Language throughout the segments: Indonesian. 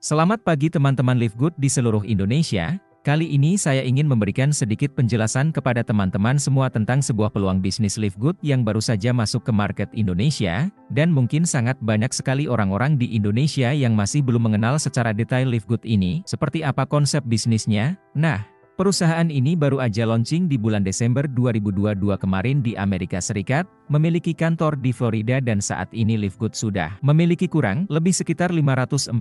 Selamat pagi teman-teman Live Good di seluruh Indonesia. Kali ini saya ingin memberikan sedikit penjelasan kepada teman-teman semua tentang sebuah peluang bisnis Live Good yang baru saja masuk ke market Indonesia, dan mungkin sangat banyak sekali orang-orang di Indonesia yang masih belum mengenal secara detail Live Good ini, seperti apa konsep bisnisnya. Nah, perusahaan ini baru aja launching di bulan Desember 2022 kemarin di Amerika Serikat, memiliki kantor di Florida dan saat ini Live Good sudah memiliki kurang lebih sekitar 540.000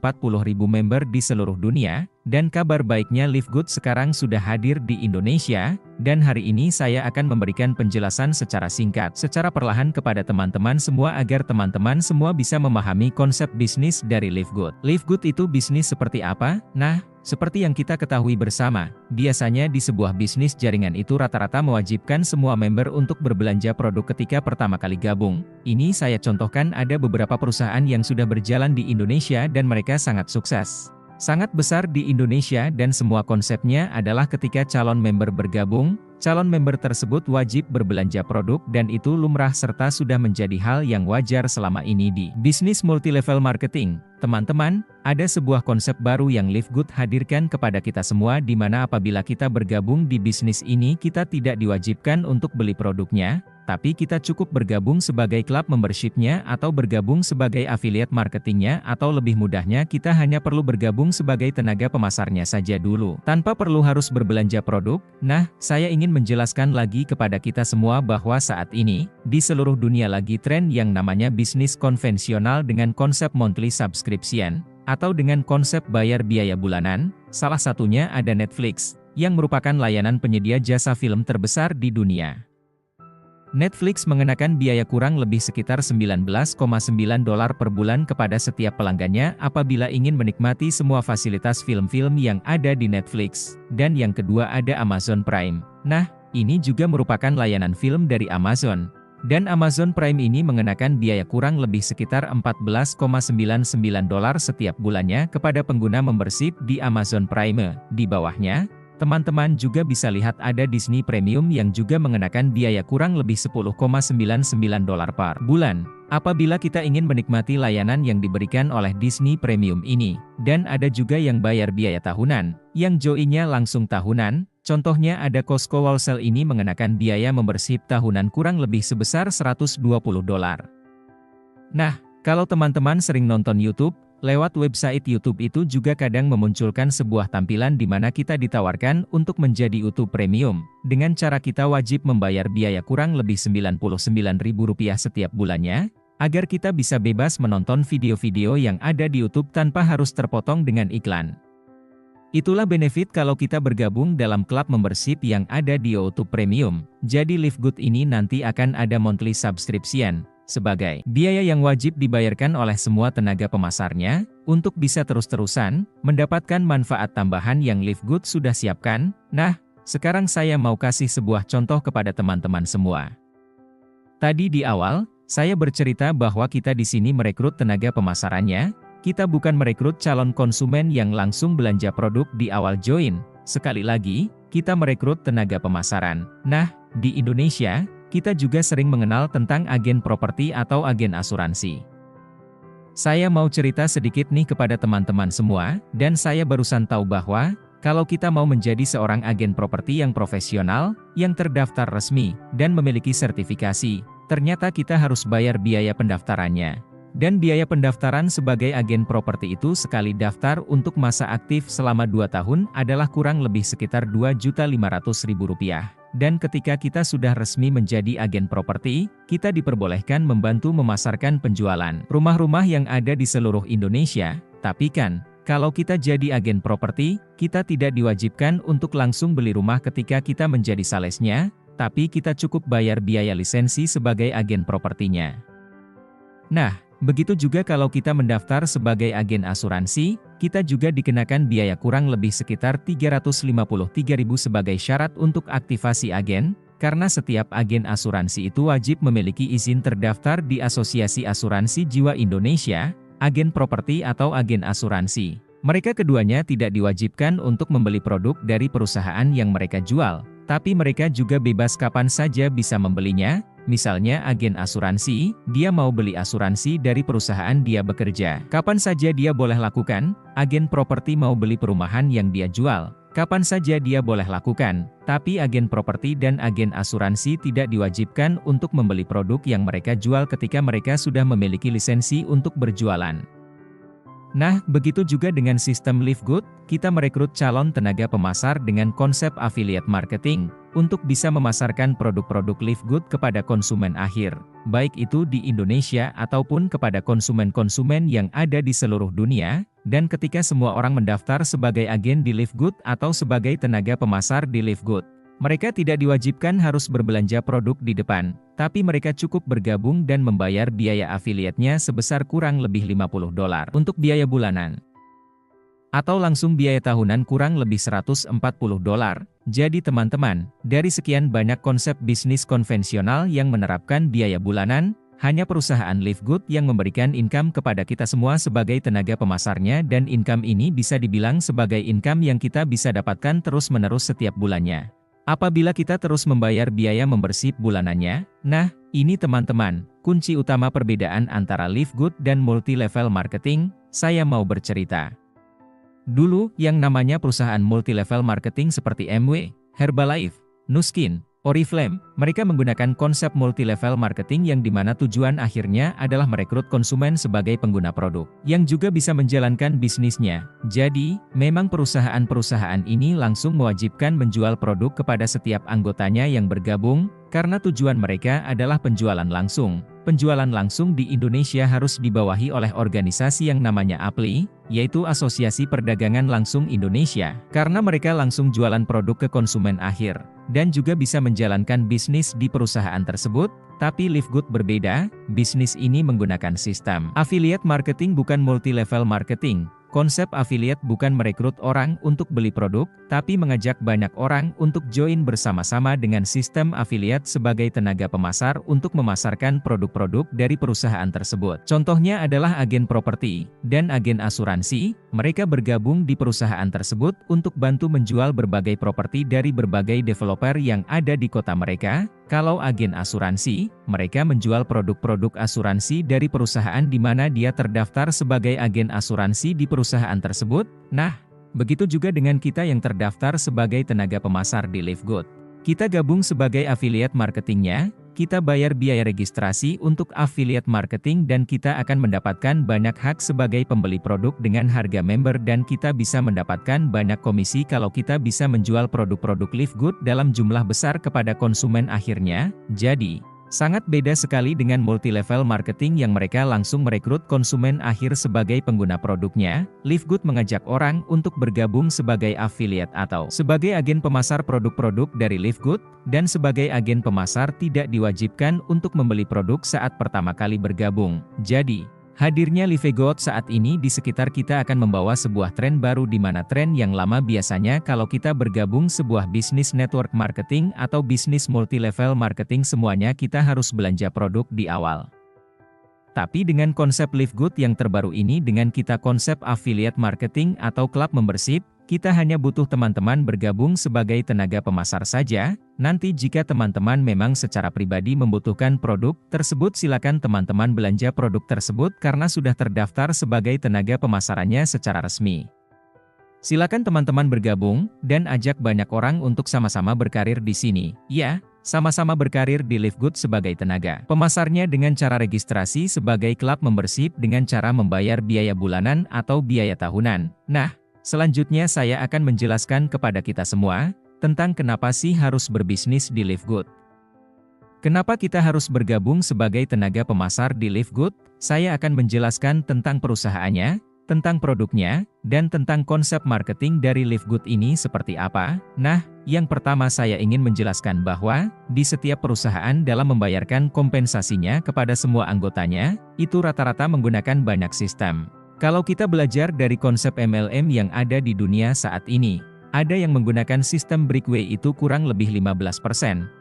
member di seluruh dunia, dan kabar baiknya Live Good sekarang sudah hadir di Indonesia, dan hari ini saya akan memberikan penjelasan secara singkat, secara perlahan kepada teman-teman semua agar teman-teman semua bisa memahami konsep bisnis dari Live Good. Live Good itu bisnis seperti apa? Nah, seperti yang kita ketahui bersama, biasanya di sebuah bisnis jaringan itu rata-rata mewajibkan semua member untuk berbelanja produk ketika pertama kali gabung. Ini saya contohkan ada beberapa perusahaan yang sudah berjalan di Indonesia dan mereka sangat sukses. Sangat besar di Indonesia dan semua konsepnya adalah ketika calon member bergabung, calon member tersebut wajib berbelanja produk dan itu lumrah serta sudah menjadi hal yang wajar selama ini di bisnis multi-level marketing. Teman-teman, ada sebuah konsep baru yang Live Good hadirkan kepada kita semua di mana apabila kita bergabung di bisnis ini kita tidak diwajibkan untuk beli produknya, tapi kita cukup bergabung sebagai klub membership-nya atau bergabung sebagai affiliate marketingnya atau lebih mudahnya kita hanya perlu bergabung sebagai tenaga pemasarnya saja dulu, tanpa perlu harus berbelanja produk. Nah, saya ingin menjelaskan lagi kepada kita semua bahwa saat ini, di seluruh dunia lagi tren yang namanya bisnis konvensional dengan konsep monthly subscription, atau dengan konsep bayar biaya bulanan, salah satunya ada Netflix, yang merupakan layanan penyedia jasa film terbesar di dunia. Netflix mengenakan biaya kurang lebih sekitar $19,9 per bulan kepada setiap pelanggannya apabila ingin menikmati semua fasilitas film-film yang ada di Netflix. Dan yang kedua ada Amazon Prime. Nah, ini juga merupakan layanan film dari Amazon. Dan Amazon Prime ini mengenakan biaya kurang lebih sekitar $14,99 setiap bulannya kepada pengguna membership di Amazon Prime. Di bawahnya, teman-teman juga bisa lihat ada Disney Premium yang juga mengenakan biaya kurang lebih $10,99 per bulan, apabila kita ingin menikmati layanan yang diberikan oleh Disney Premium ini. Dan ada juga yang bayar biaya tahunan, yang join-nya langsung tahunan, contohnya ada Costco Wholesale ini mengenakan biaya membership tahunan kurang lebih sebesar $120. Nah, kalau teman-teman sering nonton YouTube, lewat website YouTube itu juga kadang memunculkan sebuah tampilan di mana kita ditawarkan untuk menjadi YouTube Premium, dengan cara kita wajib membayar biaya kurang lebih Rp99.000 setiap bulannya, agar kita bisa bebas menonton video-video yang ada di YouTube tanpa harus terpotong dengan iklan. Itulah benefit kalau kita bergabung dalam klub membership yang ada di YouTube Premium. Jadi Live Good ini nanti akan ada monthly subscription, sebagai biaya yang wajib dibayarkan oleh semua tenaga pemasarnya, untuk bisa terus-terusan mendapatkan manfaat tambahan yang Live Good sudah siapkan. Nah, sekarang saya mau kasih sebuah contoh kepada teman-teman semua. Tadi di awal, saya bercerita bahwa kita di sini merekrut tenaga pemasarannya, kita bukan merekrut calon konsumen yang langsung belanja produk di awal join. Sekali lagi, kita merekrut tenaga pemasaran. Nah, di Indonesia, kita juga sering mengenal tentang agen properti atau agen asuransi. Saya mau cerita sedikit nih kepada teman-teman semua, dan saya barusan tahu bahwa, kalau kita mau menjadi seorang agen properti yang profesional, yang terdaftar resmi, dan memiliki sertifikasi, ternyata kita harus bayar biaya pendaftarannya. Dan biaya pendaftaran sebagai agen properti itu sekali daftar untuk masa aktif selama 2 tahun adalah kurang lebih sekitar Rp2.500.000. Dan ketika kita sudah resmi menjadi agen properti, kita diperbolehkan membantu memasarkan penjualan rumah-rumah yang ada di seluruh Indonesia. Tapi kan, kalau kita jadi agen properti, kita tidak diwajibkan untuk langsung beli rumah ketika kita menjadi salesnya, tapi kita cukup bayar biaya lisensi sebagai agen propertinya. Nah, begitu juga kalau kita mendaftar sebagai agen asuransi, kita juga dikenakan biaya kurang lebih sekitar Rp353.000 sebagai syarat untuk aktivasi agen, karena setiap agen asuransi itu wajib memiliki izin terdaftar di Asosiasi Asuransi Jiwa Indonesia, agen properti atau agen asuransi. Mereka keduanya tidak diwajibkan untuk membeli produk dari perusahaan yang mereka jual, tapi mereka juga bebas kapan saja bisa membelinya, Misalnya agen asuransi, dia mau beli asuransi dari perusahaan dia bekerja. Kapan saja dia boleh lakukan? Agen properti mau beli perumahan yang dia jual. Kapan saja dia boleh lakukan, tapi agen properti dan agen asuransi tidak diwajibkan untuk membeli produk yang mereka jual ketika mereka sudah memiliki lisensi untuk berjualan. Nah, begitu juga dengan sistem Live Good, kita merekrut calon tenaga pemasar dengan konsep affiliate marketing, untuk bisa memasarkan produk-produk Live Good kepada konsumen akhir, baik itu di Indonesia ataupun kepada konsumen-konsumen yang ada di seluruh dunia, dan ketika semua orang mendaftar sebagai agen di Live Good atau sebagai tenaga pemasar di Live Good, mereka tidak diwajibkan harus berbelanja produk di depan, tapi mereka cukup bergabung dan membayar biaya afiliatnya sebesar kurang lebih $50 untuk biaya bulanan. Atau langsung biaya tahunan kurang lebih $140. Jadi teman-teman, dari sekian banyak konsep bisnis konvensional yang menerapkan biaya bulanan, hanya perusahaan Live Good yang memberikan income kepada kita semua sebagai tenaga pemasarnya dan income ini bisa dibilang sebagai income yang kita bisa dapatkan terus-menerus setiap bulannya. Apabila kita terus membayar biaya membersih bulanannya, nah, ini teman-teman, kunci utama perbedaan antara Live Good dan multi-level marketing, saya mau bercerita. Dulu, yang namanya perusahaan multi-level marketing seperti MW, Herbalife, Nuskin, Oriflame, mereka menggunakan konsep multi-level marketing yang dimana tujuan akhirnya adalah merekrut konsumen sebagai pengguna produk, yang juga bisa menjalankan bisnisnya. Jadi, memang perusahaan-perusahaan ini langsung mewajibkan menjual produk kepada setiap anggotanya yang bergabung, karena tujuan mereka adalah penjualan langsung. Penjualan langsung di Indonesia harus dibawahi oleh organisasi yang namanya APLI, yaitu Asosiasi Perdagangan Langsung Indonesia, karena mereka langsung jualan produk ke konsumen akhir, dan juga bisa menjalankan bisnis di perusahaan tersebut. Tapi Live Good berbeda, bisnis ini menggunakan sistem affiliate marketing bukan multi-level marketing. Konsep affiliate bukan merekrut orang untuk beli produk, tapi mengajak banyak orang untuk join bersama-sama dengan sistem affiliate sebagai tenaga pemasar untuk memasarkan produk-produk dari perusahaan tersebut. Contohnya adalah agen properti dan agen asuransi, mereka bergabung di perusahaan tersebut untuk bantu menjual berbagai properti dari berbagai developer yang ada di kota mereka. Kalau agen asuransi, mereka menjual produk-produk asuransi dari perusahaan di mana dia terdaftar sebagai agen asuransi di perusahaan tersebut. Nah, begitu juga dengan kita yang terdaftar sebagai tenaga pemasar di Live Good. Kita gabung sebagai affiliate marketingnya, kita bayar biaya registrasi untuk affiliate marketing dan kita akan mendapatkan banyak hak sebagai pembeli produk dengan harga member dan kita bisa mendapatkan banyak komisi kalau kita bisa menjual produk-produk Live Good dalam jumlah besar kepada konsumen akhirnya. Jadi, sangat beda sekali dengan multi-level marketing yang mereka langsung merekrut konsumen akhir sebagai pengguna produknya. Live Good mengajak orang untuk bergabung sebagai affiliate atau sebagai agen pemasar produk-produk dari Live Good, dan sebagai agen pemasar tidak diwajibkan untuk membeli produk saat pertama kali bergabung. Jadi, hadirnya Live Good saat ini di sekitar kita akan membawa sebuah tren baru di mana tren yang lama biasanya kalau kita bergabung sebuah bisnis network marketing atau bisnis multi-level marketing semuanya kita harus belanja produk di awal. Tapi dengan konsep Live Good yang terbaru ini dengan kita konsep affiliate marketing atau club membership, kita hanya butuh teman-teman bergabung sebagai tenaga pemasar saja. Nanti jika teman-teman memang secara pribadi membutuhkan produk tersebut silakan teman-teman belanja produk tersebut karena sudah terdaftar sebagai tenaga pemasarannya secara resmi. Silakan teman-teman bergabung dan ajak banyak orang untuk sama-sama berkarir di sini. Ya, sama-sama berkarir di Live Good sebagai tenaga pemasarnya dengan cara registrasi sebagai klub membership dengan cara membayar biaya bulanan atau biaya tahunan. Nah, selanjutnya saya akan menjelaskan kepada kita semua tentang kenapa sih harus berbisnis di Live Good. Kenapa kita harus bergabung sebagai tenaga pemasar di Live Good? Saya akan menjelaskan tentang perusahaannya, tentang produknya, dan tentang konsep marketing dari Live Good ini seperti apa. Nah, yang pertama saya ingin menjelaskan bahwa, di setiap perusahaan dalam membayarkan kompensasinya kepada semua anggotanya, itu rata-rata menggunakan banyak sistem. Kalau kita belajar dari konsep MLM yang ada di dunia saat ini, ada yang menggunakan sistem breakaway itu kurang lebih 15%,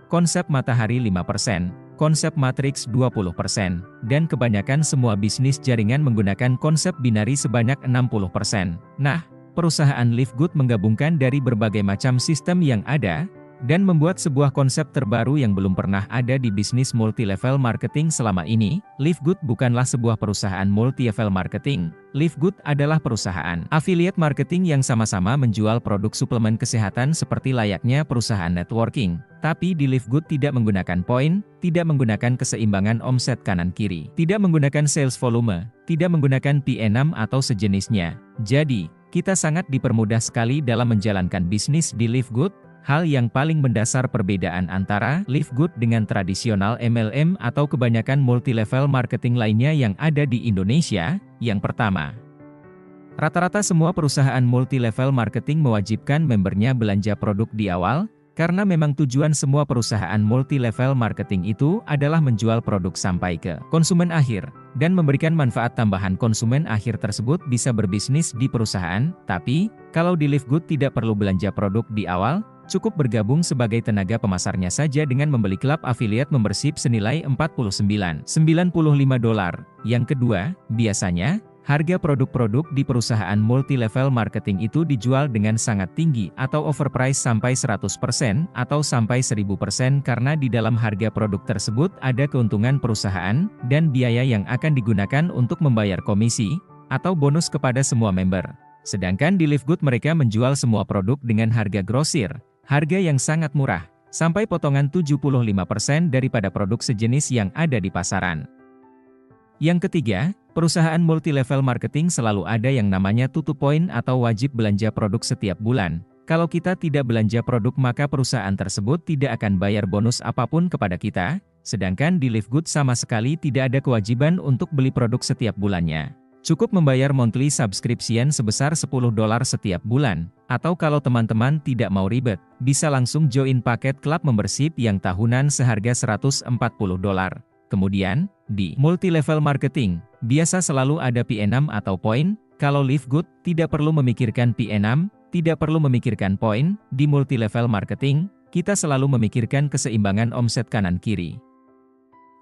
konsep matahari 5%, konsep matriks 20%, dan kebanyakan semua bisnis jaringan menggunakan konsep binari sebanyak 60%. Nah, perusahaan Live Good menggabungkan dari berbagai macam sistem yang ada, dan membuat sebuah konsep terbaru yang belum pernah ada di bisnis multi-level marketing selama ini. Live Good bukanlah sebuah perusahaan multi-level marketing. Live Good adalah perusahaan affiliate marketing yang sama-sama menjual produk suplemen kesehatan seperti layaknya perusahaan networking. Tapi di Live Good tidak menggunakan poin, tidak menggunakan keseimbangan omset kanan-kiri, tidak menggunakan sales volume, tidak menggunakan P&M atau sejenisnya. Jadi, kita sangat dipermudah sekali dalam menjalankan bisnis di Live Good. Hal yang paling mendasar perbedaan antara Live Good dengan tradisional MLM atau kebanyakan multi-level marketing lainnya yang ada di Indonesia. Yang pertama, rata-rata semua perusahaan multi-level marketing mewajibkan membernya belanja produk di awal, karena memang tujuan semua perusahaan multi-level marketing itu adalah menjual produk sampai ke konsumen akhir, dan memberikan manfaat tambahan. Konsumen akhir tersebut bisa berbisnis di perusahaan. Tapi, kalau di Live Good tidak perlu belanja produk di awal, cukup bergabung sebagai tenaga pemasarnya saja dengan membeli klub affiliate membership senilai $49.95. Yang kedua, biasanya, harga produk-produk di perusahaan multi-level marketing itu dijual dengan sangat tinggi atau overprice sampai 100% atau sampai 1000% karena di dalam harga produk tersebut ada keuntungan perusahaan dan biaya yang akan digunakan untuk membayar komisi atau bonus kepada semua member. Sedangkan di Live Good mereka menjual semua produk dengan harga grosir, harga yang sangat murah, sampai potongan 75% daripada produk sejenis yang ada di pasaran. Yang ketiga, perusahaan multi-level marketing selalu ada yang namanya tutup poin atau wajib belanja produk setiap bulan. Kalau kita tidak belanja produk maka perusahaan tersebut tidak akan bayar bonus apapun kepada kita, sedangkan di Live Good sama sekali tidak ada kewajiban untuk beli produk setiap bulannya. Cukup membayar monthly subscription sebesar $10 setiap bulan, atau kalau teman-teman tidak mau ribet, bisa langsung join paket klub membership yang tahunan seharga $140. Kemudian, di multi-level marketing, biasa selalu ada P&M atau poin. Kalau Live Good, tidak perlu memikirkan P&M, tidak perlu memikirkan poin. Di multi-level marketing, kita selalu memikirkan keseimbangan omset kanan-kiri.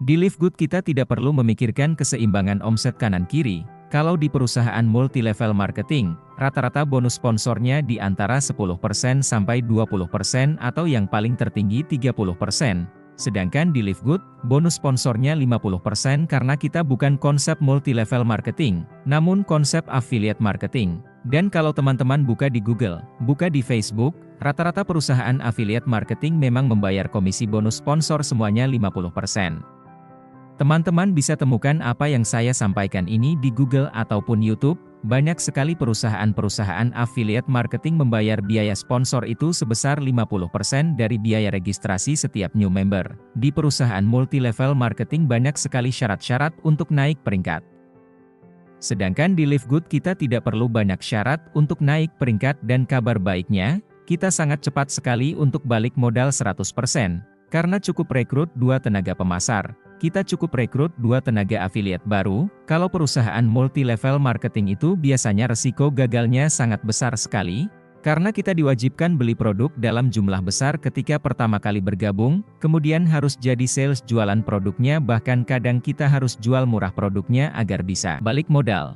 Di Live Good kita tidak perlu memikirkan keseimbangan omset kanan-kiri. Kalau di perusahaan multi-level marketing, rata-rata bonus sponsornya di antara 10% sampai 20% atau yang paling tertinggi 30%. Sedangkan di Live Good, bonus sponsornya 50% karena kita bukan konsep multi-level marketing, namun konsep affiliate marketing. Dan kalau teman-teman buka di Google, buka di Facebook, rata-rata perusahaan affiliate marketing memang membayar komisi bonus sponsor semuanya 50%. Teman-teman bisa temukan apa yang saya sampaikan ini di Google ataupun YouTube. Banyak sekali perusahaan-perusahaan affiliate marketing membayar biaya sponsor itu sebesar 50% dari biaya registrasi setiap new member. Di perusahaan multi-level marketing banyak sekali syarat-syarat untuk naik peringkat. Sedangkan di Live Good kita tidak perlu banyak syarat untuk naik peringkat dan kabar baiknya, kita sangat cepat sekali untuk balik modal 100%. Karena cukup rekrut 2 tenaga pemasar. Kita cukup rekrut 2 tenaga affiliate baru. Kalau perusahaan multi-level marketing itu biasanya resiko gagalnya sangat besar sekali, karena kita diwajibkan beli produk dalam jumlah besar ketika pertama kali bergabung, kemudian harus jadi sales jualan produknya, bahkan kadang kita harus jual murah produknya agar bisa balik modal.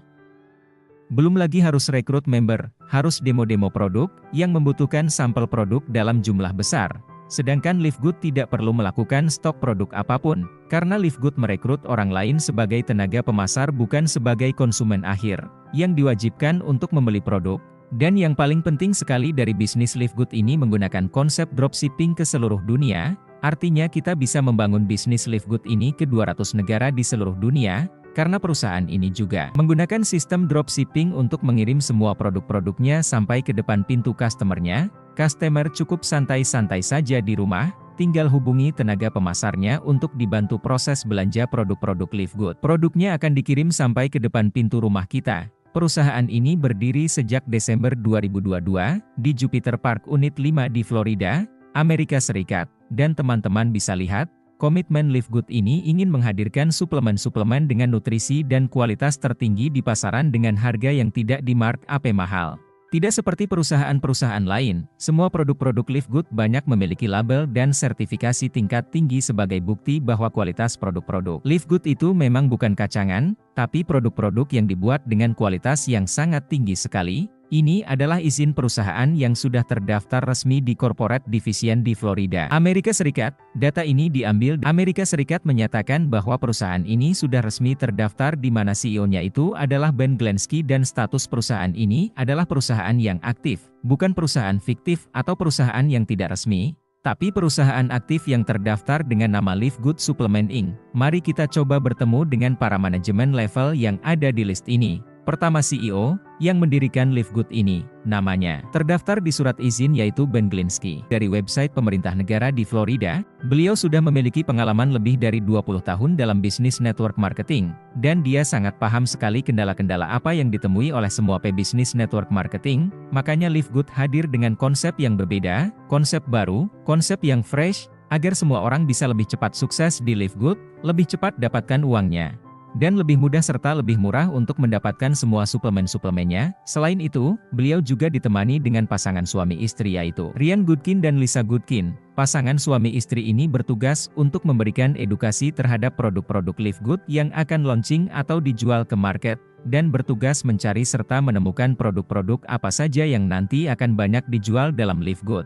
Belum lagi harus rekrut member, harus demo-demo produk, yang membutuhkan sampel produk dalam jumlah besar. Sedangkan Live Good tidak perlu melakukan stok produk apapun, karena Live Good merekrut orang lain sebagai tenaga pemasar bukan sebagai konsumen akhir, yang diwajibkan untuk membeli produk. Dan yang paling penting sekali dari bisnis Live Good ini menggunakan konsep dropshipping ke seluruh dunia, artinya kita bisa membangun bisnis Live Good ini ke 200 negara di seluruh dunia, karena perusahaan ini juga menggunakan sistem dropshipping untuk mengirim semua produk-produknya sampai ke depan pintu customer-nya. Customer cukup santai-santai saja di rumah, tinggal hubungi tenaga pemasarnya untuk dibantu proses belanja produk-produk Live Good. Produknya akan dikirim sampai ke depan pintu rumah kita. Perusahaan ini berdiri sejak Desember 2022, di Jupiter Park Unit 5 di Florida, Amerika Serikat. Dan teman-teman bisa lihat, komitmen Live Good ini ingin menghadirkan suplemen-suplemen dengan nutrisi dan kualitas tertinggi di pasaran dengan harga yang tidak di-markup mahal. Tidak seperti perusahaan-perusahaan lain, semua produk-produk Live Good banyak memiliki label dan sertifikasi tingkat tinggi sebagai bukti bahwa kualitas produk-produk Live Good itu memang bukan kacangan, tapi produk-produk yang dibuat dengan kualitas yang sangat tinggi sekali, Ini adalah izin perusahaan yang sudah terdaftar resmi di Corporate Division di Florida, Amerika Serikat. Data ini diambil dari Amerika Serikat menyatakan bahwa perusahaan ini sudah resmi terdaftar di mana CEO-nya itu adalah Ben Glenski dan status perusahaan ini adalah perusahaan yang aktif, bukan perusahaan fiktif atau perusahaan yang tidak resmi, tapi perusahaan aktif yang terdaftar dengan nama Live Good Supplement Inc. Mari kita coba bertemu dengan para manajemen level yang ada di list ini. Pertama CEO, yang mendirikan Live Good ini, namanya terdaftar di surat izin yaitu Ben Glenski. Dari website pemerintah negara di Florida, beliau sudah memiliki pengalaman lebih dari 20 tahun dalam bisnis network marketing, dan dia sangat paham sekali kendala-kendala apa yang ditemui oleh semua pebisnis network marketing, makanya Live Good hadir dengan konsep yang berbeda, konsep baru, konsep yang fresh, agar semua orang bisa lebih cepat sukses di Live Good, lebih cepat dapatkan uangnya, dan lebih mudah serta lebih murah untuk mendapatkan semua suplemen-suplemennya. Selain itu, beliau juga ditemani dengan pasangan suami istri yaitu Ryan Goodkin dan Lisa Goodkin. Pasangan suami istri ini bertugas untuk memberikan edukasi terhadap produk-produk Live Good yang akan launching atau dijual ke market, dan bertugas mencari serta menemukan produk-produk apa saja yang nanti akan banyak dijual dalam Live Good.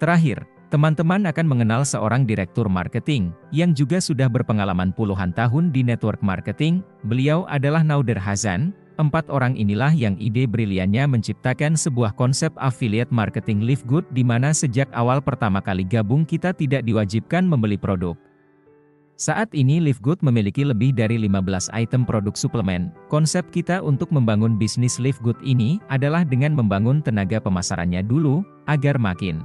Terakhir, teman-teman akan mengenal seorang direktur marketing, yang juga sudah berpengalaman puluhan tahun di network marketing. Beliau adalah Nader Hazan. 4 orang inilah yang ide briliannya menciptakan sebuah konsep affiliate marketing Live Good di mana sejak awal pertama kali gabung kita tidak diwajibkan membeli produk. Saat ini Live Good memiliki lebih dari 15 item produk suplemen. Konsep kita untuk membangun bisnis Live Good ini adalah dengan membangun tenaga pemasarannya dulu, agar makin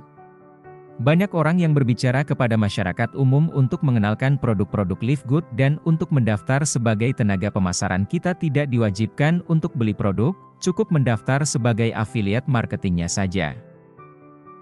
banyak orang yang berbicara kepada masyarakat umum untuk mengenalkan produk-produk Live Good dan untuk mendaftar sebagai tenaga pemasaran kita tidak diwajibkan untuk beli produk, cukup mendaftar sebagai affiliate marketingnya saja.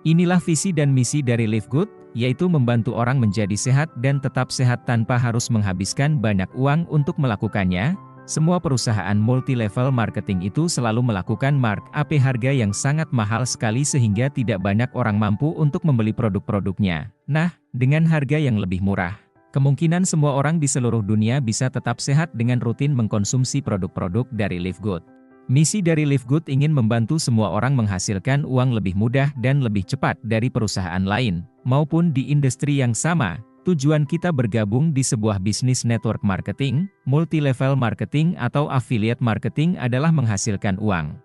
Inilah visi dan misi dari Live Good, yaitu membantu orang menjadi sehat dan tetap sehat tanpa harus menghabiskan banyak uang untuk melakukannya. Semua perusahaan multi-level marketing itu selalu melakukan markup harga yang sangat mahal sekali sehingga tidak banyak orang mampu untuk membeli produk-produknya. Nah, dengan harga yang lebih murah, kemungkinan semua orang di seluruh dunia bisa tetap sehat dengan rutin mengkonsumsi produk-produk dari Live Good. Misi dari Live Good ingin membantu semua orang menghasilkan uang lebih mudah dan lebih cepat dari perusahaan lain, maupun di industri yang sama. Tujuan kita bergabung di sebuah bisnis network marketing, multi-level marketing atau affiliate marketing adalah menghasilkan uang.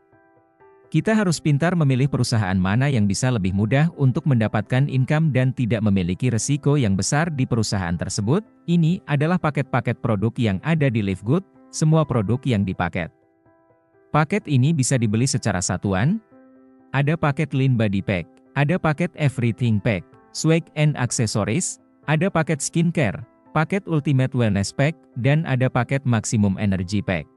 Kita harus pintar memilih perusahaan mana yang bisa lebih mudah untuk mendapatkan income dan tidak memiliki resiko yang besar di perusahaan tersebut. Ini adalah paket-paket produk yang ada di Live Good, semua produk yang dipaket. Paket ini bisa dibeli secara satuan. Ada paket Lean Body Pack, ada paket Everything Pack, Swag and Accessories, ada paket skincare, paket Ultimate Wellness Pack, dan ada paket Maximum Energy Pack.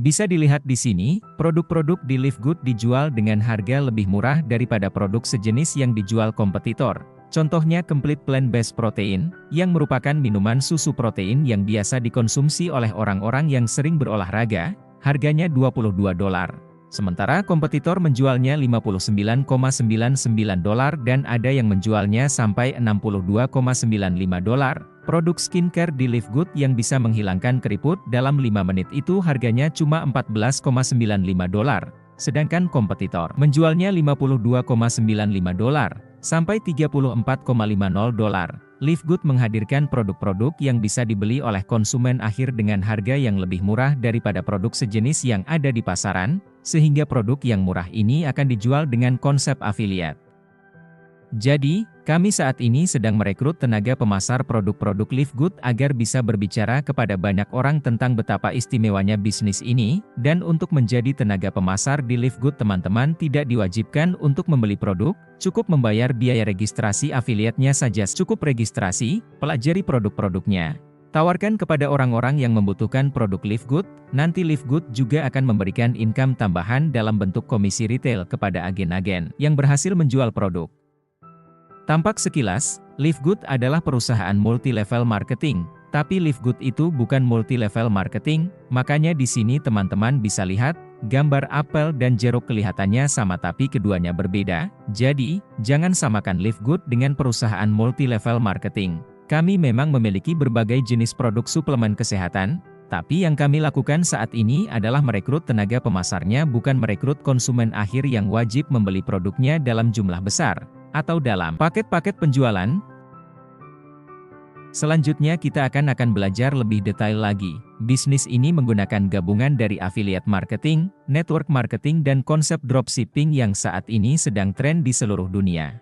Bisa dilihat di sini, produk-produk di Live Good dijual dengan harga lebih murah daripada produk sejenis yang dijual kompetitor. Contohnya Complete Plant-Based Protein, yang merupakan minuman susu protein yang biasa dikonsumsi oleh orang-orang yang sering berolahraga, harganya $22. Sementara kompetitor menjualnya $59,99 dan ada yang menjualnya sampai $62,95. Produk skincare di Live Good yang bisa menghilangkan keriput dalam 5 menit itu harganya cuma $14,95. Sedangkan kompetitor menjualnya $52,95 sampai $34,50. Live Good menghadirkan produk-produk yang bisa dibeli oleh konsumen akhir dengan harga yang lebih murah daripada produk sejenis yang ada di pasaran, sehingga produk yang murah ini akan dijual dengan konsep affiliate. Jadi, kami saat ini sedang merekrut tenaga pemasar produk-produk Live Good agar bisa berbicara kepada banyak orang tentang betapa istimewanya bisnis ini, dan untuk menjadi tenaga pemasar di Live Good teman-teman tidak diwajibkan untuk membeli produk, cukup membayar biaya registrasi affiliate-nya saja. Cukup registrasi, pelajari produk-produknya, tawarkan kepada orang-orang yang membutuhkan produk Live Good, nanti Live Good juga akan memberikan income tambahan dalam bentuk komisi retail kepada agen-agen yang berhasil menjual produk. Tampak sekilas, Live Good adalah perusahaan multi-level marketing, tapi Live Good itu bukan multi-level marketing, makanya di sini teman-teman bisa lihat, gambar apel dan jeruk kelihatannya sama tapi keduanya berbeda, jadi, jangan samakan Live Good dengan perusahaan multi-level marketing. Kami memang memiliki berbagai jenis produk suplemen kesehatan, Tapi yang kami lakukan saat ini adalah merekrut tenaga pemasarnya, bukan merekrut konsumen akhir yang wajib membeli produknya dalam jumlah besar, atau dalam paket-paket penjualan. Selanjutnya kita akan belajar lebih detail lagi. Bisnis ini menggunakan gabungan dari affiliate marketing, network marketing dan konsep dropshipping yang saat ini sedang tren di seluruh dunia.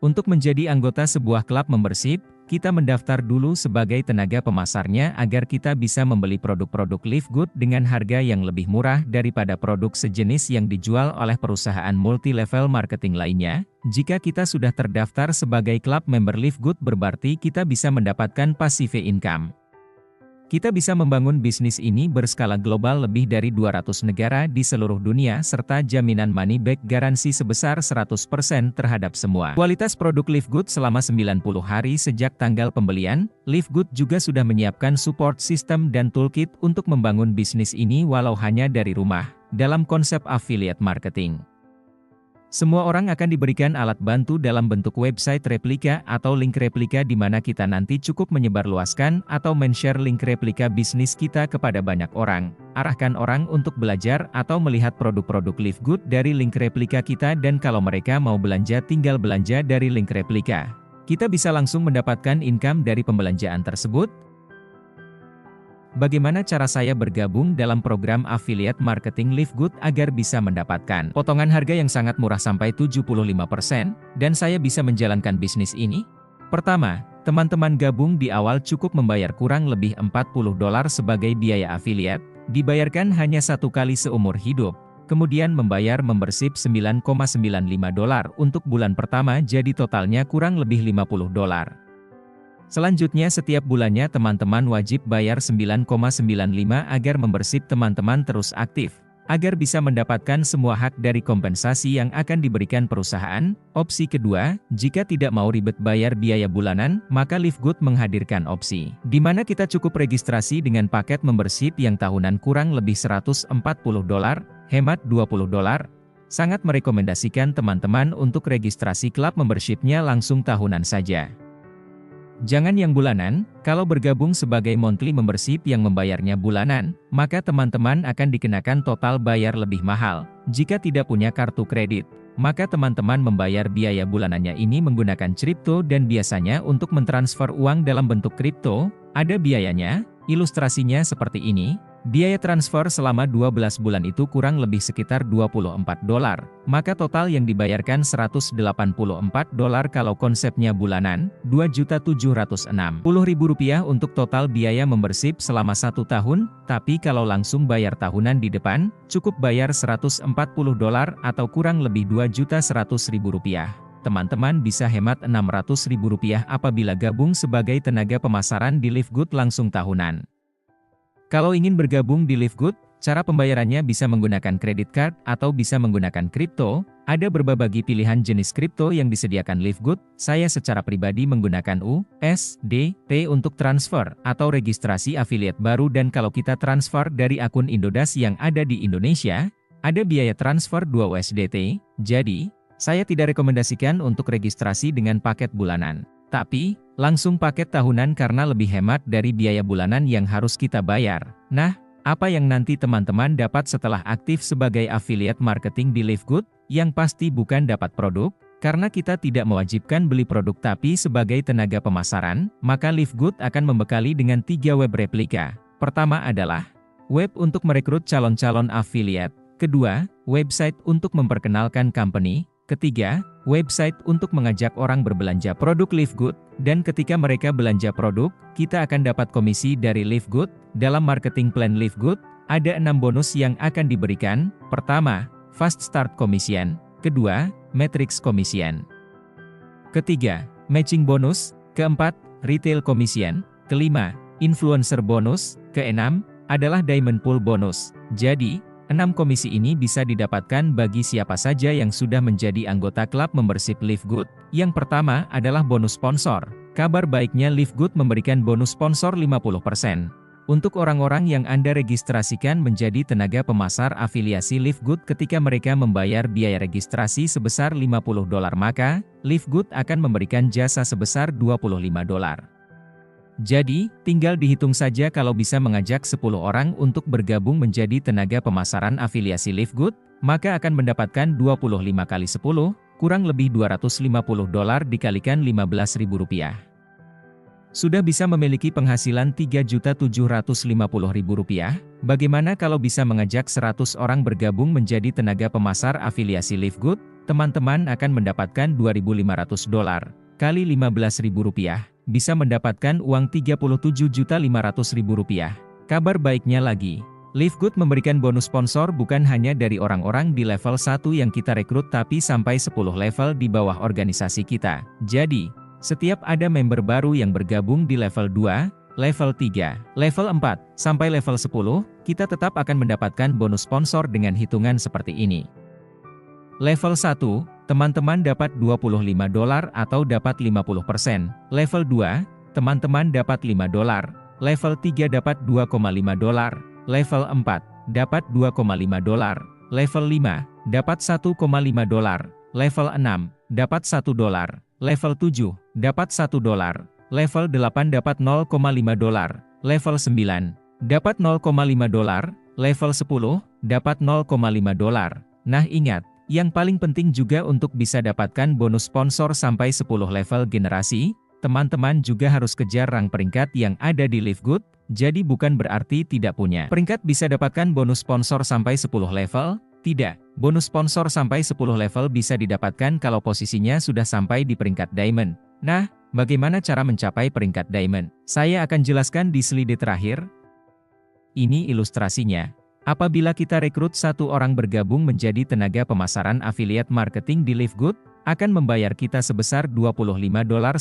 Untuk menjadi anggota sebuah klub membership, kita mendaftar dulu sebagai tenaga pemasarnya agar kita bisa membeli produk-produk Live Good dengan harga yang lebih murah daripada produk sejenis yang dijual oleh perusahaan multi-level marketing lainnya. Jika kita sudah terdaftar sebagai klub member Live Good, berarti kita bisa mendapatkan passive income. Kita bisa membangun bisnis ini berskala global lebih dari 200 negara di seluruh dunia serta jaminan money back garansi sebesar 100% terhadap semua kualitas produk Live Good selama 90 hari sejak tanggal pembelian. Live Good juga sudah menyiapkan support system dan toolkit untuk membangun bisnis ini walau hanya dari rumah, dalam konsep affiliate marketing. Semua orang akan diberikan alat bantu dalam bentuk website replika atau link replika di mana kita nanti cukup menyebarluaskan atau men-share link replika bisnis kita kepada banyak orang. Arahkan orang untuk belajar atau melihat produk-produk Live Good dari link replika kita, dan kalau mereka mau belanja tinggal belanja dari link replika. Kita bisa langsung mendapatkan income dari pembelanjaan tersebut. Bagaimana cara saya bergabung dalam program affiliate marketing Live Good agar bisa mendapatkan potongan harga yang sangat murah sampai 75% dan saya bisa menjalankan bisnis ini? Pertama, teman-teman gabung di awal cukup membayar kurang lebih $40 sebagai biaya affiliate, dibayarkan hanya satu kali seumur hidup. Kemudian membayar membership $9,95 untuk bulan pertama, jadi totalnya kurang lebih $50. Selanjutnya setiap bulannya teman-teman wajib bayar $9,95 agar membership teman-teman terus aktif, agar bisa mendapatkan semua hak dari kompensasi yang akan diberikan perusahaan. Opsi kedua, jika tidak mau ribet bayar biaya bulanan, maka Live Good menghadirkan opsi, di mana kita cukup registrasi dengan paket membership yang tahunan kurang lebih $140, hemat $20. Sangat merekomendasikan teman-teman untuk registrasi klub membershipnya langsung tahunan saja. Jangan yang bulanan. Kalau bergabung sebagai monthly membership yang membayarnya bulanan, maka teman-teman akan dikenakan total bayar lebih mahal. Jika tidak punya kartu kredit, maka teman-teman membayar biaya bulanannya ini menggunakan kripto, dan biasanya untuk mentransfer uang dalam bentuk kripto, ada biayanya. Ilustrasinya seperti ini. Biaya transfer selama 12 bulan itu kurang lebih sekitar $24, maka total yang dibayarkan $184 kalau konsepnya bulanan, Rp2.760.000 untuk total biaya membership selama 1 tahun, tapi kalau langsung bayar tahunan di depan, cukup bayar $140 atau kurang lebih Rp2.100.000. Teman-teman bisa hemat Rp600.000 apabila gabung sebagai tenaga pemasaran di Live Good langsung tahunan. Kalau ingin bergabung di Live Good, cara pembayarannya bisa menggunakan credit card atau bisa menggunakan kripto. Ada berbagai pilihan jenis kripto yang disediakan Live Good. Saya secara pribadi menggunakan USDT untuk transfer atau registrasi affiliate baru, dan kalau kita transfer dari akun Indodash yang ada di Indonesia, ada biaya transfer 2 USDT. Jadi, saya tidak rekomendasikan untuk registrasi dengan paket bulanan, tapi langsung paket tahunan karena lebih hemat dari biaya bulanan yang harus kita bayar. Nah, apa yang nanti teman-teman dapat setelah aktif sebagai affiliate marketing di Live Good? Yang pasti bukan dapat produk, karena kita tidak mewajibkan beli produk, tapi sebagai tenaga pemasaran, maka Live Good akan membekali dengan 3 web replika. Pertama adalah web untuk merekrut calon-calon affiliate. Kedua, website untuk memperkenalkan company. Ketiga, website untuk mengajak orang berbelanja produk Live Good, dan ketika mereka belanja produk, kita akan dapat komisi dari Live Good. Dalam marketing plan Live Good, ada 6 bonus yang akan diberikan. Pertama, Fast Start Commission. Kedua, Matrix Commission. Ketiga, Matching Bonus. Keempat, Retail Commission. Kelima, Influencer Bonus. Keenam, adalah Diamond Pool Bonus. Jadi, 6 komisi ini bisa didapatkan bagi siapa saja yang sudah menjadi anggota klub membership Live Good. Yang pertama adalah bonus sponsor. Kabar baiknya Live Good memberikan bonus sponsor 50%. Untuk orang-orang yang Anda registrasikan menjadi tenaga pemasar afiliasi Live Good ketika mereka membayar biaya registrasi sebesar $50, maka Live Good akan memberikan jasa sebesar $25. Jadi, tinggal dihitung saja kalau bisa mengajak 10 orang untuk bergabung menjadi tenaga pemasaran afiliasi Live Good, maka akan mendapatkan 25 kali 10, kurang lebih $250 dikalikan Rp15.000. Sudah bisa memiliki penghasilan Rp3.750.000, bagaimana kalau bisa mengajak 100 orang bergabung menjadi tenaga pemasar afiliasi Live Good? Teman-teman akan mendapatkan $2.500 kali Rp15.000, bisa mendapatkan uang Rp37.500.000. Kabar baiknya lagi, Live Good memberikan bonus sponsor bukan hanya dari orang-orang di level 1 yang kita rekrut tapi sampai 10 level di bawah organisasi kita. Jadi, setiap ada member baru yang bergabung di level 2, level 3, level 4, sampai level 10, kita tetap akan mendapatkan bonus sponsor dengan hitungan seperti ini. Level 1, teman-teman dapat $25 atau dapat 50%. Level 2, teman-teman dapat $5. Level 3 dapat $2,5. Level 4, dapat $2,5. Level 5, dapat $1,5. Level 6, dapat $1. Level 7, dapat $1. Level 8 dapat $0,5. Level 9, dapat $0,5. Level 10, dapat $0,5. Nah ingat, yang paling penting juga untuk bisa dapatkan bonus sponsor sampai 10 level generasi, teman-teman juga harus kejar rang peringkat yang ada di Live Good, jadi bukan berarti tidak punya peringkat bisa dapatkan bonus sponsor sampai 10 level, tidak. Bonus sponsor sampai 10 level bisa didapatkan kalau posisinya sudah sampai di peringkat Diamond. Nah, bagaimana cara mencapai peringkat Diamond? Saya akan jelaskan di slide terakhir. Ini ilustrasinya. Apabila kita rekrut 1 orang bergabung menjadi tenaga pemasaran afiliat marketing di Live Good, akan membayar kita sebesar $25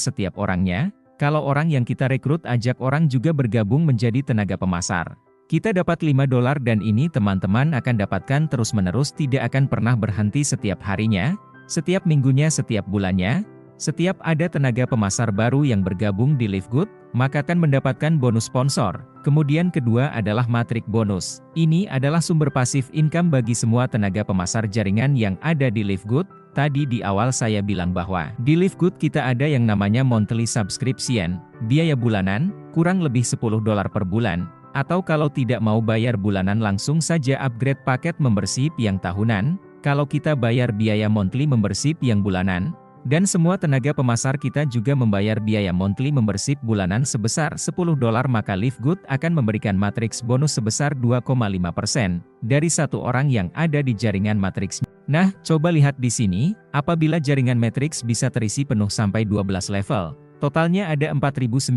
setiap orangnya. Kalau orang yang kita rekrut ajak orang juga bergabung menjadi tenaga pemasar, kita dapat $5 dan ini teman-teman akan dapatkan terus-menerus, tidak akan pernah berhenti setiap harinya, setiap minggunya, setiap bulannya. Setiap ada tenaga pemasar baru yang bergabung di Live Good, maka akan mendapatkan bonus sponsor. Kemudian kedua adalah matrik bonus. Ini adalah sumber pasif income bagi semua tenaga pemasar jaringan yang ada di Live Good. Tadi di awal saya bilang bahwa di Live Good kita ada yang namanya monthly subscription, biaya bulanan, kurang lebih $10 per bulan. Atau kalau tidak mau bayar bulanan langsung saja upgrade paket membership yang tahunan, kalau kita bayar biaya monthly membership yang bulanan. Dan semua tenaga pemasar kita juga membayar biaya monthly membership bulanan sebesar $10, maka Live Good akan memberikan matriks bonus sebesar 2,5% dari 1 orang yang ada di jaringan matriks. Nah, coba lihat di sini, apabila jaringan matriks bisa terisi penuh sampai 12 level, totalnya ada 4.096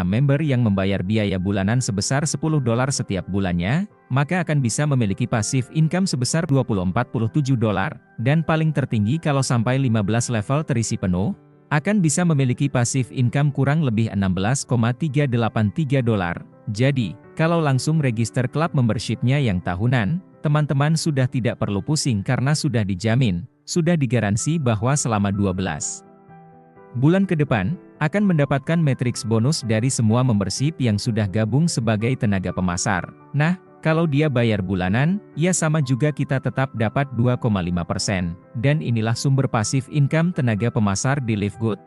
member yang membayar biaya bulanan sebesar $10 setiap bulannya, maka akan bisa memiliki passive income sebesar $247. Dan paling tertinggi kalau sampai 15 level terisi penuh, akan bisa memiliki passive income kurang lebih $16,383. Jadi, kalau langsung register klub membershipnya yang tahunan, teman-teman sudah tidak perlu pusing karena sudah dijamin, sudah digaransi bahwa selama 12 bulan ke depan, akan mendapatkan matriks bonus dari semua membership yang sudah gabung sebagai tenaga pemasar. Nah, kalau dia bayar bulanan, ya sama juga kita tetap dapat 2,5%. Dan inilah sumber pasif income tenaga pemasar di Live Good.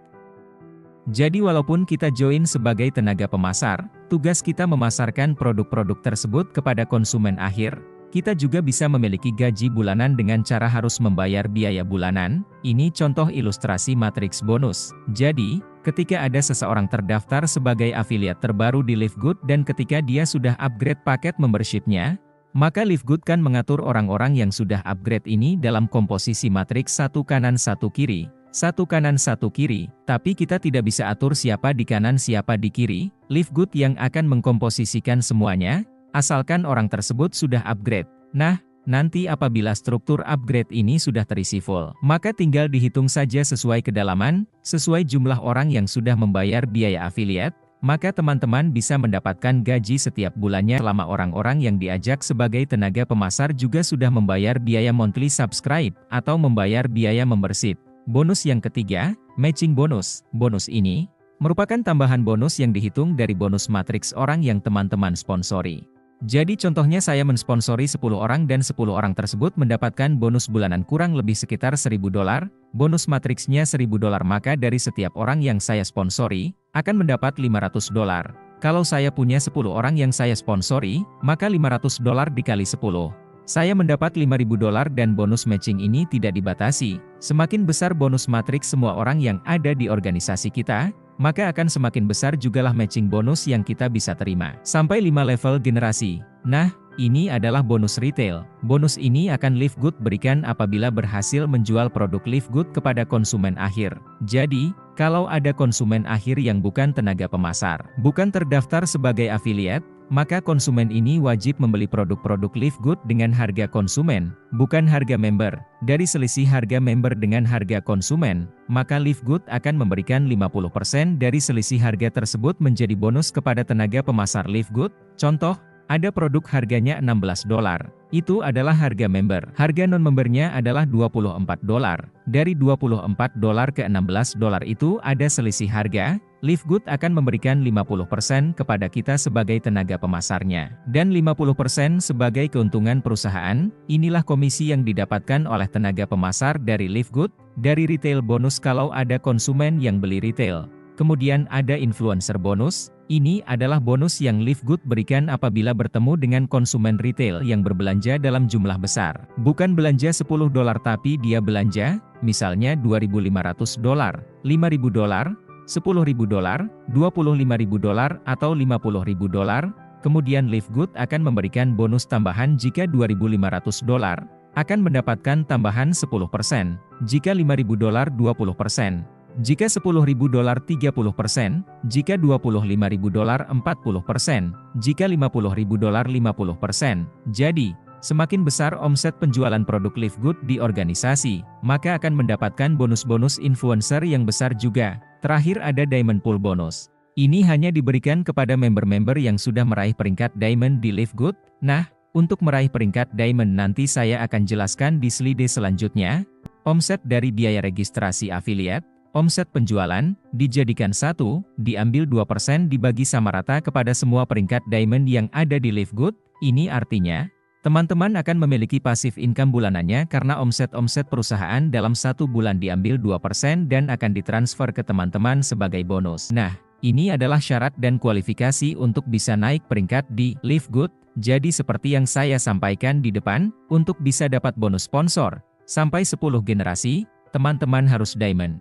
Jadi walaupun kita join sebagai tenaga pemasar, tugas kita memasarkan produk-produk tersebut kepada konsumen akhir. Kita juga bisa memiliki gaji bulanan dengan cara harus membayar biaya bulanan. Ini contoh ilustrasi matriks bonus. Jadi, ketika ada seseorang terdaftar sebagai afiliat terbaru di Live Good dan ketika dia sudah upgrade paket membershipnya, maka Live Good kan mengatur orang-orang yang sudah upgrade ini dalam komposisi matriks 1 kanan 1 kiri. 1 kanan 1 kiri, tapi kita tidak bisa atur siapa di kanan siapa di kiri. Live Good yang akan mengkomposisikan semuanya, asalkan orang tersebut sudah upgrade. Nah, nanti apabila struktur upgrade ini sudah terisi full, maka tinggal dihitung saja sesuai kedalaman, sesuai jumlah orang yang sudah membayar biaya afiliat, maka teman-teman bisa mendapatkan gaji setiap bulannya selama orang-orang yang diajak sebagai tenaga pemasar juga sudah membayar biaya monthly subscribe, atau membayar biaya membership. Bonus yang ketiga, matching bonus. Bonus ini merupakan tambahan bonus yang dihitung dari bonus matriks orang yang teman-teman sponsori. Jadi contohnya saya mensponsori 10 orang dan 10 orang tersebut mendapatkan bonus bulanan kurang lebih sekitar $1.000, bonus matriksnya $1.000, maka dari setiap orang yang saya sponsori, akan mendapat $500. Kalau saya punya 10 orang yang saya sponsori, maka $500 dikali 10. Saya mendapat $5.000 dan bonus matching ini tidak dibatasi. Semakin besar bonus matriks semua orang yang ada di organisasi kita, maka akan semakin besar jugalah matching bonus yang kita bisa terima. Sampai 5 level generasi. Nah, ini adalah bonus retail. Bonus ini akan Livegood berikan apabila berhasil menjual produk Livegood kepada konsumen akhir. Jadi, kalau ada konsumen akhir yang bukan tenaga pemasar, bukan terdaftar sebagai afiliat, maka konsumen ini wajib membeli produk-produk Livegood dengan harga konsumen, bukan harga member. Dari selisih harga member dengan harga konsumen, maka Livegood akan memberikan 50% dari selisih harga tersebut menjadi bonus kepada tenaga pemasar Livegood. Contoh, ada produk harganya $16. Itu adalah harga member. Harga non-membernya adalah $24. Dari $24 ke $16 itu ada selisih harga. Livegood akan memberikan 50% kepada kita sebagai tenaga pemasarnya. Dan 50% sebagai keuntungan perusahaan. Inilah komisi yang didapatkan oleh tenaga pemasar dari Livegood. Dari retail bonus kalau ada konsumen yang beli retail. Kemudian ada influencer bonus. Ini adalah bonus yang Livegood berikan apabila bertemu dengan konsumen retail yang berbelanja dalam jumlah besar. Bukan belanja $10 tapi dia belanja, misalnya $2.500, $5.000, $10.000, $25.000 atau $50.000. Kemudian Livegood akan memberikan bonus tambahan jika $2.500, akan mendapatkan tambahan 10%, jika $5.000 20%. Jika $10.000 30%, jika $25.000 40%, jika $50.000 50%. Jadi, semakin besar omset penjualan produk Livegood di organisasi, maka akan mendapatkan bonus-bonus influencer yang besar juga. Terakhir ada Diamond Pool Bonus. Ini hanya diberikan kepada member-member yang sudah meraih peringkat Diamond di Livegood. Nah, untuk meraih peringkat Diamond nanti saya akan jelaskan di slide selanjutnya. Omset dari biaya registrasi afiliat. Omset penjualan, dijadikan 1, diambil 2% dibagi sama rata kepada semua peringkat Diamond yang ada di Livegood. Ini artinya, teman-teman akan memiliki passive income bulanannya karena omset-omset perusahaan dalam 1 bulan diambil 2% dan akan ditransfer ke teman-teman sebagai bonus. Nah, ini adalah syarat dan kualifikasi untuk bisa naik peringkat di Livegood. Jadi seperti yang saya sampaikan di depan, untuk bisa dapat bonus sponsor, sampai 10 generasi, teman-teman harus Diamond.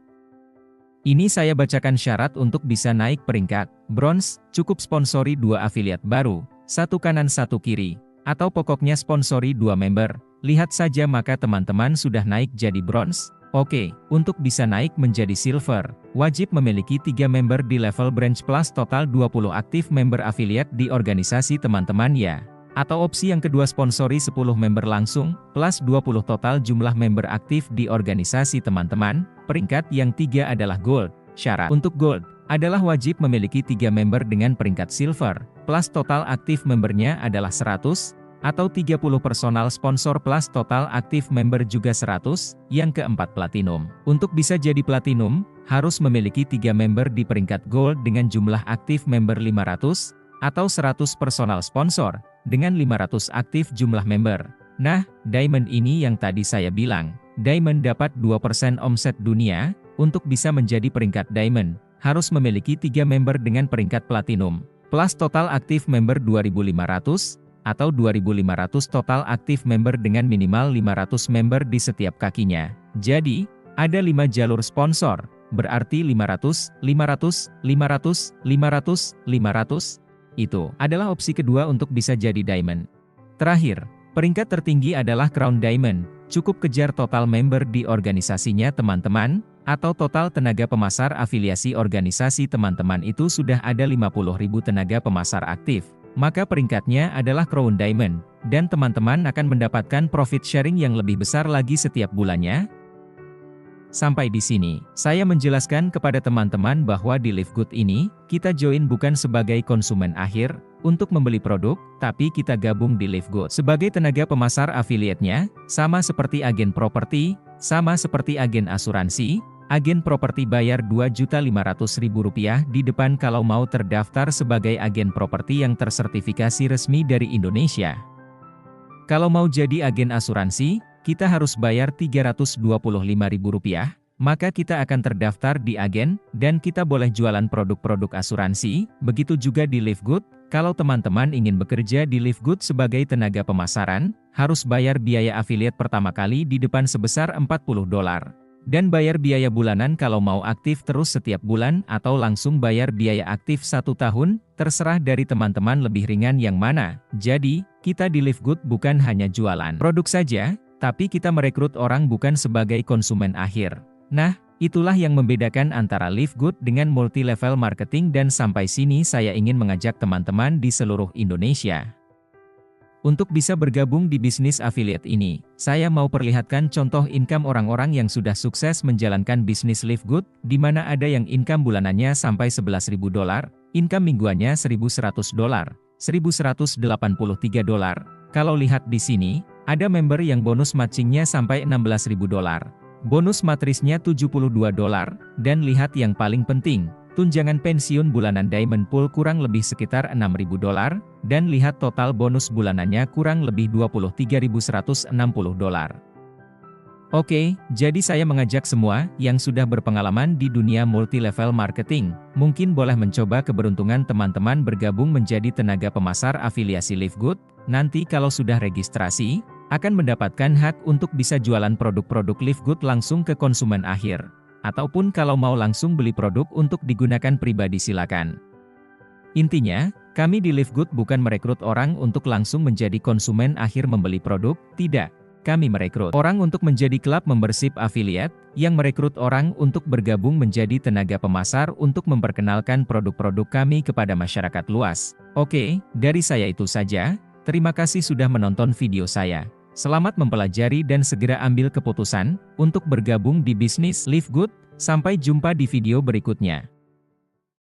Ini saya bacakan syarat untuk bisa naik peringkat. Bronze, cukup sponsori 2 afiliat baru, 1 kanan 1 kiri, atau pokoknya sponsori 2 member. Lihat saja maka teman-teman sudah naik jadi bronze. Oke, untuk bisa naik menjadi silver, wajib memiliki 3 member di level branch plus total 20 aktif member afiliat di organisasi teman-teman ya. Atau opsi yang kedua sponsori 10 member langsung, plus 20 total jumlah member aktif di organisasi teman-teman. Peringkat yang 3 adalah gold. Syarat untuk gold adalah wajib memiliki 3 member dengan peringkat silver, plus total aktif membernya adalah 100, atau 30 personal sponsor plus total aktif member juga 100, yang keempat platinum. Untuk bisa jadi platinum, harus memiliki 3 member di peringkat gold dengan jumlah aktif member 500, atau 100 personal sponsor, dengan 500 aktif jumlah member. Nah, Diamond ini yang tadi saya bilang, Diamond dapat 2% omset dunia. Untuk bisa menjadi peringkat Diamond, harus memiliki 3 member dengan peringkat platinum, plus total aktif member 2.500, atau 2.500 total aktif member dengan minimal 500 member di setiap kakinya. Jadi, ada 5 jalur sponsor, berarti 500, 500, 500, 500, 500. Itu adalah opsi kedua untuk bisa jadi Diamond. Terakhir, peringkat tertinggi adalah Crown Diamond. Cukup kejar total member di organisasinya teman-teman, atau total tenaga pemasar afiliasi organisasi teman-teman itu sudah ada 50.000 tenaga pemasar aktif. Maka peringkatnya adalah Crown Diamond, dan teman-teman akan mendapatkan profit sharing yang lebih besar lagi setiap bulannya. Sampai di sini, saya menjelaskan kepada teman-teman bahwa di Livegood ini, kita join bukan sebagai konsumen akhir, untuk membeli produk, tapi kita gabung di Livegood sebagai tenaga pemasar afiliatnya, sama seperti agen properti, sama seperti agen asuransi, Agen properti bayar Rp2.500.000 di depan kalau mau terdaftar sebagai agen properti yang tersertifikasi resmi dari Indonesia. Kalau mau jadi agen asuransi, kita harus bayar Rp325.000, maka kita akan terdaftar di agen, dan kita boleh jualan produk-produk asuransi. Begitu juga di Livegood, kalau teman-teman ingin bekerja di Livegood sebagai tenaga pemasaran, harus bayar biaya afiliat pertama kali di depan sebesar $40. Dan bayar biaya bulanan kalau mau aktif terus setiap bulan atau langsung bayar biaya aktif 1 tahun, terserah dari teman-teman lebih ringan yang mana. Jadi, kita di Livegood bukan hanya jualan produk saja, tapi kita merekrut orang bukan sebagai konsumen akhir. Nah, itulah yang membedakan antara Livegood dengan multi-level marketing, dan sampai sini saya ingin mengajak teman-teman di seluruh Indonesia untuk bisa bergabung di bisnis affiliate ini. Saya mau perlihatkan contoh income orang-orang yang sudah sukses menjalankan bisnis Livegood, di mana ada yang income bulanannya sampai $11.000, income mingguannya $1.100, $1.183. Kalau lihat di sini, ada member yang bonus matchingnya sampai $16.000, bonus matrisnya $72, dan lihat yang paling penting, tunjangan pensiun bulanan Diamond Pool kurang lebih sekitar $6.000, dan lihat total bonus bulanannya kurang lebih $23.160. Oke, jadi saya mengajak semua yang sudah berpengalaman di dunia multi-level marketing, mungkin boleh mencoba keberuntungan teman-teman bergabung menjadi tenaga pemasar afiliasi Livegood. Nanti kalau sudah registrasi, akan mendapatkan hak untuk bisa jualan produk-produk Livegood langsung ke konsumen akhir. Ataupun kalau mau langsung beli produk untuk digunakan pribadi silakan. Intinya, kami di Livegood bukan merekrut orang untuk langsung menjadi konsumen akhir membeli produk, tidak. Kami merekrut orang untuk menjadi klub membership affiliate, yang merekrut orang untuk bergabung menjadi tenaga pemasar untuk memperkenalkan produk-produk kami kepada masyarakat luas. Oke, dari saya itu saja. Terima kasih sudah menonton video saya. Selamat mempelajari dan segera ambil keputusan untuk bergabung di bisnis Livegood. Sampai jumpa di video berikutnya.